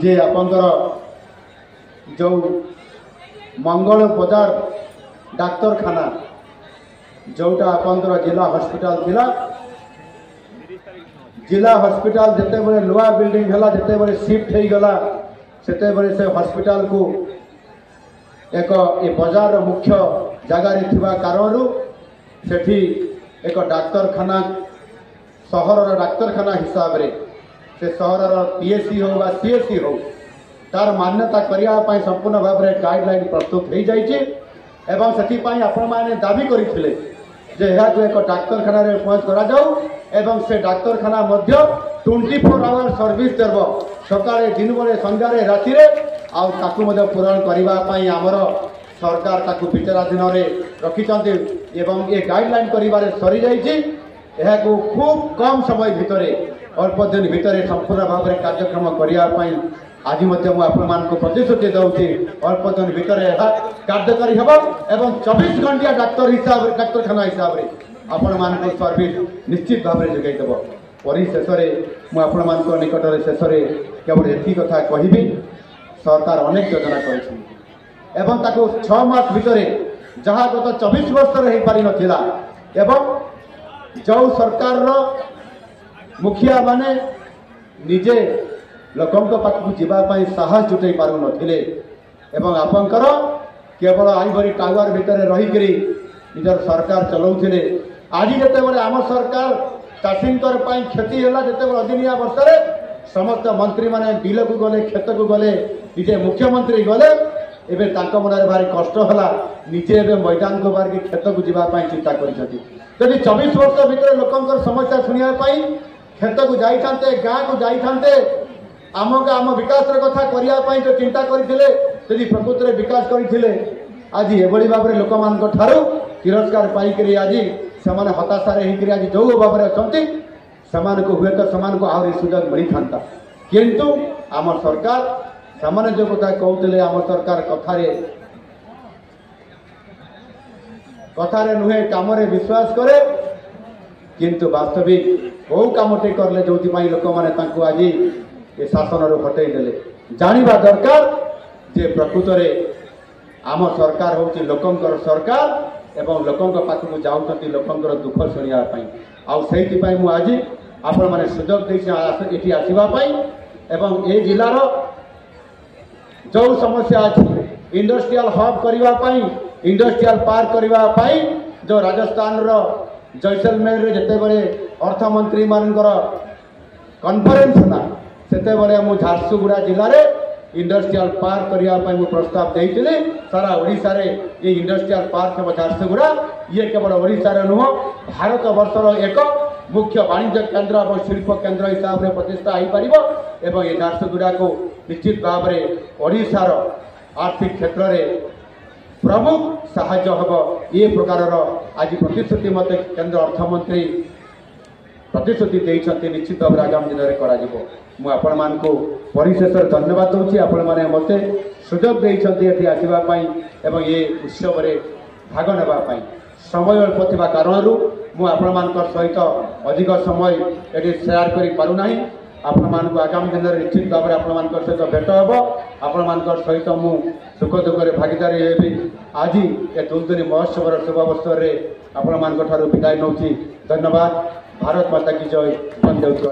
जे आपंकर जो मंगल बजार डाक्तरखाना जोटा आपंकर जिला हॉस्पिटल थिला जिला हॉस्पिटल जिते बड़े नुआ बिल्डिंग है जिते बड़े शिफ्ट हो गला सेते बड़े से हॉस्पिटल को एक बजार मुख्य जगार थिबा कारणरू सेठी एक डाक्तरखाना सहरर डाक्तरखाना हिसाब रे से सहरर पीएससी हो बा सीएससी हो तार मान्यता करने संपूर्ण भाव में गाइडलाइन प्रस्तुत हो जाइए एवं से आपण मैंने दाबी करते जे एक डाक्तरखाना पहुँच करा जाऊ एवं से डाक्तरखाना 24 आवर सर्विस देव सकाळे दिन बेले संध्यारे राति पूरण करने आमर सरकार ताकू विचाराधीन रखिंट एवं ये गाइडलाइन कर सरी जाइए खूब कम समय भितर अल्प दिन भितर संपूर्ण भाव में कार्यक्रम करने आज आपको प्रतिश्रुति दूसरी अल्प दिन भितर कार्यकारी हम एवं 24 घंटिया डाक्तरखाना हिसाब से आपण मान सर्विस निश्चित भाव में जोगैदेव परी शेष में निकट शेष केवल एति कथा कहि सरकार अनेक योजना कर 6 मास भितर जहाँ गत 24 वर्ष हो पारि नथिला एवं जो सरकार मुखिया माने निजे लोकों पाखक जावाई साहस जुटाई पार नथिले एवं आपंकर केवल आइवरी टावर भितर रहीकि निजर सरकार चलाउथिले आज जिते बड़े आम सरकार चाषी क्षति है जिते बड़े अदिनिया वर्ष समस्त मंत्री माने बिल को गले खेत को गले निजे मुख्यमंत्री गले एवं मन भारी कष्ट है निजे एवं मैदान को बाहर खेत को जावाई चिंता करी 24 वर्ष भितर लोक समस्या शुणापी खेत को जाते गाँ को जाते आम विकास कथा करने जो चिंता करते प्रकृत में विकास करते आज एभली भाव में लोक मान तिरस्कार पाइक आज से हताशार आज जो भाव में अच्छा हुए तो से आहरी सुजोग मिली था किंतु आम सरकार से जो कथा कहते आम सरकार कथारे नुहे काम विश्वास करे किंतु वास्तविक कौ कमटे करले जो लोक मैंने आज ये शासन हटई देले जानिबा दरकार जे प्रकृत में आम सरकार हूँ लोकंकर सरकार एवं लोकों पाखक जाऊँच लोकंकर दुख शुणापी आई मु आज आपण मैंने सुजोग ये आसवाई एवं ये जिलार जो समस्या अच्छी इंडस्ट्रियल हब करने इंडस्ट्रियल पार्क करने जो राजस्थान जैसलमेर जिते बड़े अर्थमंत्री मानकर कॉन्फ्रेंस ना सेते बड़े मु झारसुगुड़ा जिले में इंडस्ट्रियल पार्क करने मु प्रस्ताव देती सारा ओडिशा रे ये इंडस्ट्रियल पार्क हम झारसुगुड़ा ये केवल ओडिशा नुह भारत वर्षर एक मुख्य वाणिज्य केन्द्र और शिल्प केन्द्र हिसाब से प्रतिष्ठा हो पार एवं ये झारसुगुड़ा को निश्चित भाव में ओडिशार आर्थिक क्षेत्र में प्रमुख साहाय्य हम ये प्रकार आज प्रतिश्रुति मत केंद्र अर्थमंत्री प्रतिश्रुति देते निश्चित भाव में आगामी दिन में करा को परिशेष धन्यवाद दूसरी आपण मैंने मत सुजोग देते आसवाई एवं ये उत्सव में भाग नापी समय अल्प थी कारण मुझे सहित अधिक समय ये सेयार कर पारना आपण मानक आगामी दिन में निश्चित भाव में आपण सहित भेट हम आपण सहित मु सुख दुख भागीदारी हेबी आज ये दुलदुली महोत्सव शुभ अवसर में आपण विदाय नौची धन्यवाद। भारत माता की जय। वंदे उत्कल।